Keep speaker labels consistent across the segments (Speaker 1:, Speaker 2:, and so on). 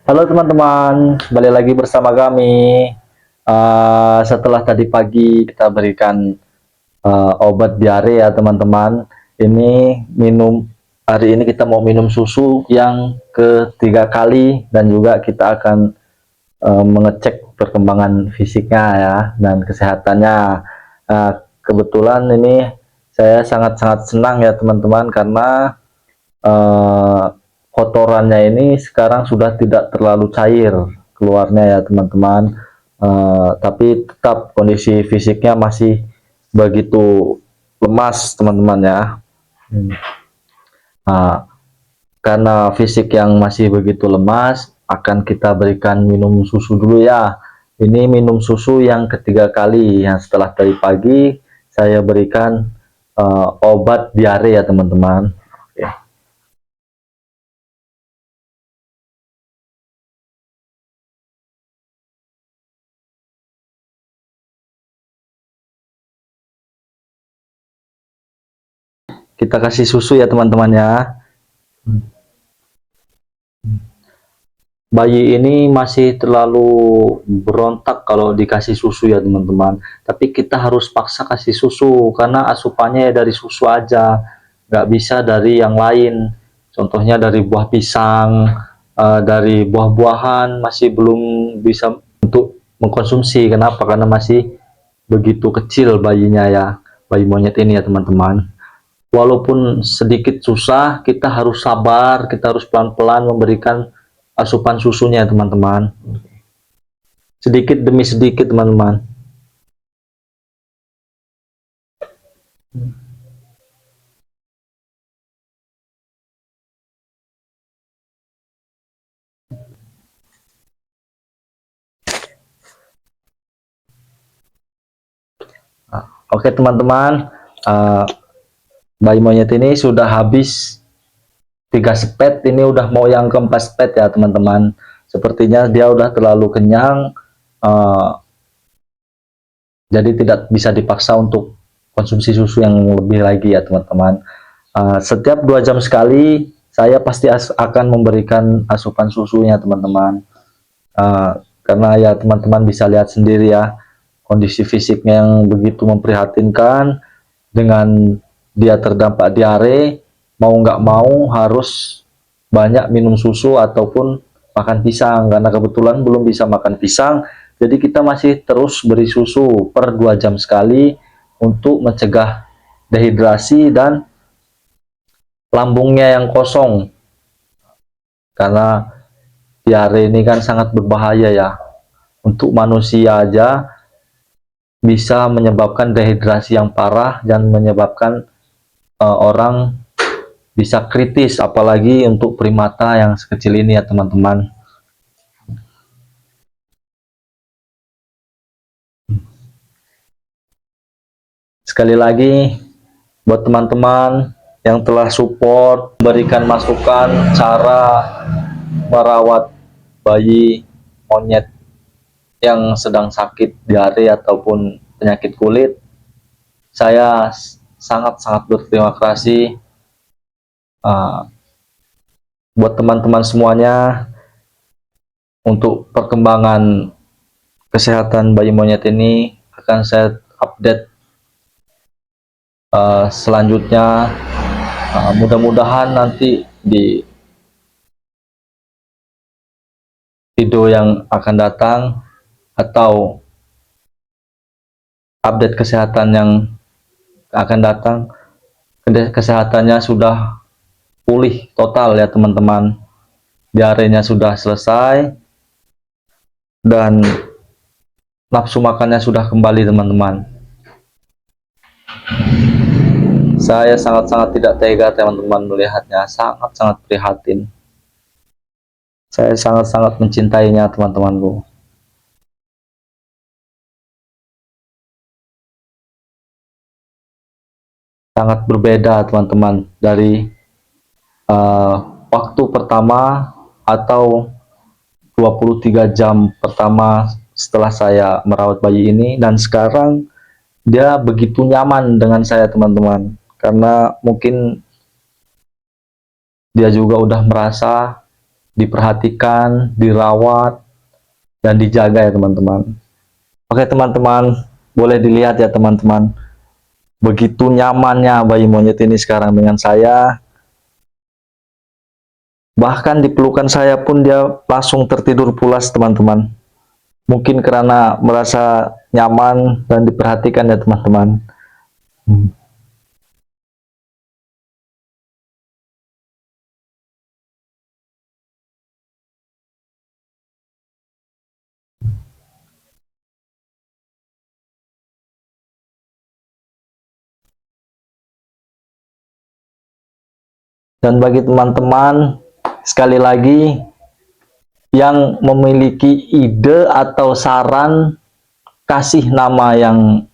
Speaker 1: Halo teman-teman, kembali lagi bersama kami. Setelah tadi pagi kita berikan obat diare ya teman-teman. Ini minum hari ini kita mau minum susu yang ketiga kali dan juga kita akan mengecek perkembangan fisiknya ya dan kesehatannya. Kebetulan ini saya sangat-sangat senang ya teman-teman karena eh, kotorannya ini sekarang sudah tidak terlalu cair keluarnya ya teman-teman. Tapi tetap kondisi fisiknya masih begitu lemas teman-teman ya. Hmm. Nah, karena fisik yang masih begitu lemas, akan kita berikan minum susu dulu ya. Ini minum susu yang ketiga kali, yang setelah dari pagi saya berikan obat diare ya teman-teman. Oke. Kita kasih susu ya teman-teman ya. Bayi ini masih terlalu berontak kalau dikasih susu ya teman-teman. Tapi kita harus paksa kasih susu karena asupannya ya dari susu aja, nggak bisa dari yang lain. Contohnya dari buah pisang, dari buah-buahan masih belum bisa untuk mengkonsumsi. Kenapa? Karena masih begitu kecil bayinya ya, bayi monyet ini ya teman-teman. Walaupun sedikit susah, kita harus sabar, kita harus pelan-pelan memberikan asupan susunya teman-teman. Sedikit demi sedikit teman-teman. Oke teman-teman, uh, bayi monyet ini sudah habis 3 spet, ini udah mau yang keempat spet ya teman-teman. Sepertinya dia udah terlalu kenyang, uh, jadi tidak bisa dipaksa untuk konsumsi susu yang lebih lagi ya teman-teman. Setiap 2 jam sekali saya pasti akan memberikan asupan susunya teman-teman. Karena ya teman-teman bisa lihat sendiri ya kondisi fisiknya yang begitu memprihatinkan, dengan dia terdampak diare, mau nggak mau harus banyak minum susu ataupun makan pisang, karena kebetulan belum bisa makan pisang, jadi kita masih terus beri susu per 2 jam sekali untuk mencegah dehidrasi dan lambungnya yang kosong, karena diare ini kan sangat berbahaya ya untuk manusia aja, bisa menyebabkan dehidrasi yang parah dan menyebabkan orang bisa kritis, apalagi untuk primata yang sekecil ini ya teman-teman. Sekali lagi buat teman-teman yang telah support, berikan masukan cara merawat bayi monyet yang sedang sakit diare ataupun penyakit kulit, saya sangat-sangat berterima kasih uh, buat teman-teman semuanya. Untuk perkembangan kesehatan bayi monyet ini akan saya update selanjutnya. Mudah-mudahan nanti di video yang akan datang atau update kesehatan yang akan datang, kesehatannya sudah pulih total ya teman-teman, diarenya sudah selesai dan nafsu makannya sudah kembali teman-teman. Saya sangat-sangat tidak tega teman-teman melihatnya, sangat-sangat prihatin. Saya sangat-sangat mencintainya teman-temanku. Sangat berbeda teman-teman dari waktu pertama atau 23 jam pertama setelah saya merawat bayi ini, dan sekarang dia begitu nyaman dengan saya teman-teman, karena mungkin dia juga udah merasa diperhatikan, dirawat, dan dijaga ya teman-teman. Oke teman-teman, boleh dilihat ya teman-teman, begitu nyamannya bayi monyet ini sekarang dengan saya. Bahkan di pelukan saya pun dia langsung tertidur pulas teman-teman. Mungkin karena merasa nyaman dan diperhatikan ya teman-teman. Dan bagi teman-teman, sekali lagi, yang memiliki ide atau saran kasih nama yang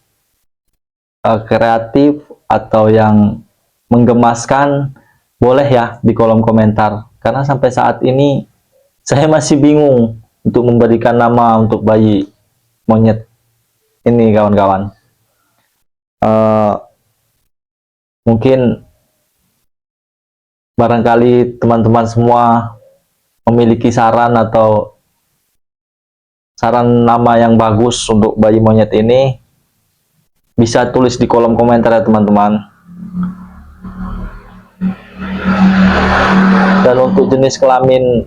Speaker 1: kreatif atau yang menggemaskan, boleh ya di kolom komentar. Karena sampai saat ini saya masih bingung untuk memberikan nama untuk bayi monyet ini kawan-kawan. Mungkin barangkali teman-teman semua memiliki saran atau saran nama yang bagus untuk bayi monyet ini, bisa tulis di kolom komentar ya teman-teman. Dan untuk jenis kelamin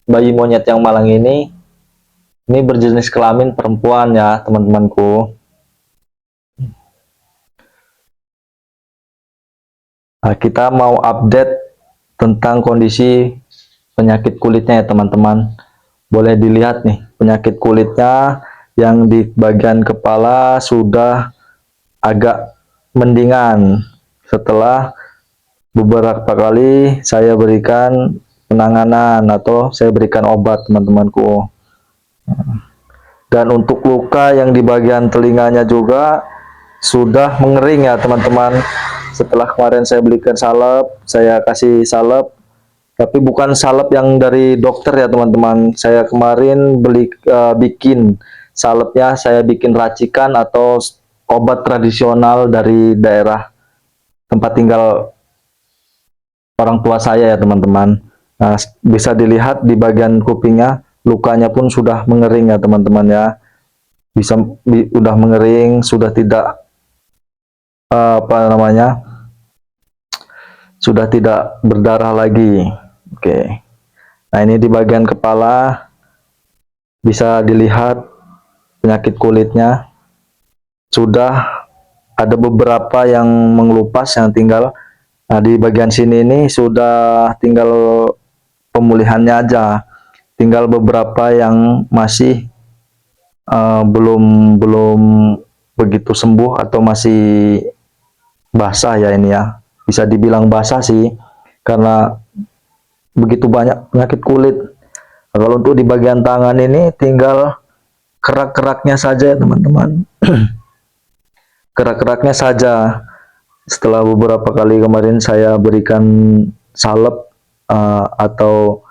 Speaker 1: bayi monyet yang malang ini berjenis kelamin perempuan ya teman-temanku. Nah, kita mau update tentang kondisi penyakit kulitnya ya teman-teman. Boleh dilihat nih penyakit kulitnya, yang di bagian kepala sudah agak mendingan setelah beberapa kali saya berikan penanganan atau saya berikan obat teman-temanku. Dan untuk luka yang di bagian telinganya juga sudah mengering ya teman-teman. Setelah kemarin saya belikan salep, saya kasih salep, tapi bukan salep yang dari dokter ya teman-teman. Saya kemarin bikin salepnya, saya bikin racikan atau obat tradisional dari daerah tempat tinggal orang tua saya ya teman-teman. Nah, bisa dilihat di bagian kupingnya, lukanya pun sudah mengering ya teman-teman ya. Sudah mengering, sudah tidak sudah tidak berdarah lagi. Oke. Nah, ini di bagian kepala bisa dilihat penyakit kulitnya sudah ada beberapa yang mengelupas, yang tinggal. Nah, di bagian sini ini sudah tinggal pemulihannya aja. Tinggal beberapa yang masih belum begitu sembuh atau masih basah ya ini ya. Bisa dibilang basah sih karena begitu banyak penyakit kulit. Nah, kalau untuk di bagian tangan ini tinggal kerak-keraknya saja ya teman-teman. Kerak-keraknya saja. Setelah beberapa kali kemarin saya berikan salep atau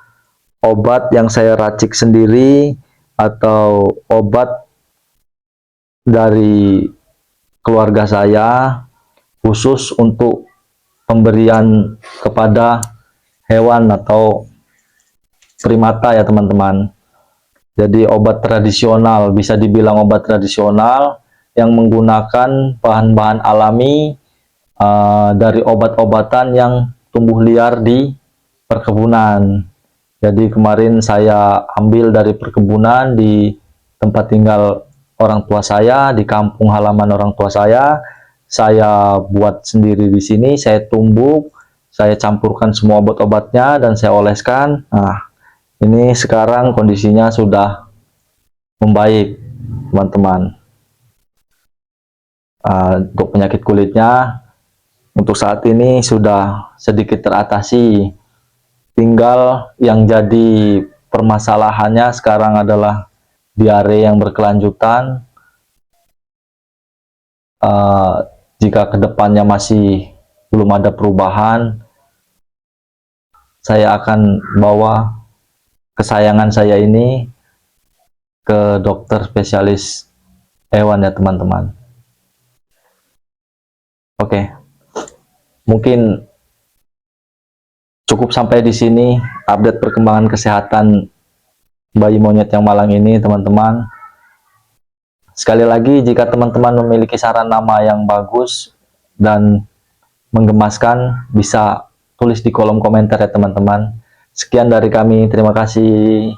Speaker 1: obat yang saya racik sendiri atau obat dari keluarga saya khusus untuk pemberian kepada hewan atau primata ya teman-teman. Jadi obat tradisional, bisa dibilang obat tradisional yang menggunakan bahan-bahan alami dari obat-obatan yang tumbuh liar di perkebunan. Jadi kemarin saya ambil dari perkebunan di tempat tinggal orang tua saya, di kampung halaman orang tua saya buat sendiri di sini, saya tumbuk, saya campurkan semua obat-obatnya dan saya oleskan. Nah, ini sekarang kondisinya sudah membaik, teman-teman. Untuk penyakit kulitnya, untuk saat ini sudah sedikit teratasi. Tinggal yang jadi permasalahannya sekarang adalah diare yang berkelanjutan. Jika kedepannya masih belum ada perubahan, saya akan bawa kesayangan saya ini ke dokter spesialis hewan ya teman-teman. Oke, mungkin cukup sampai di sini update perkembangan kesehatan bayi monyet yang malang ini, teman-teman. Sekali lagi, jika teman-teman memiliki saran nama yang bagus dan menggemaskan, bisa tulis di kolom komentar ya teman-teman. Sekian dari kami, terima kasih.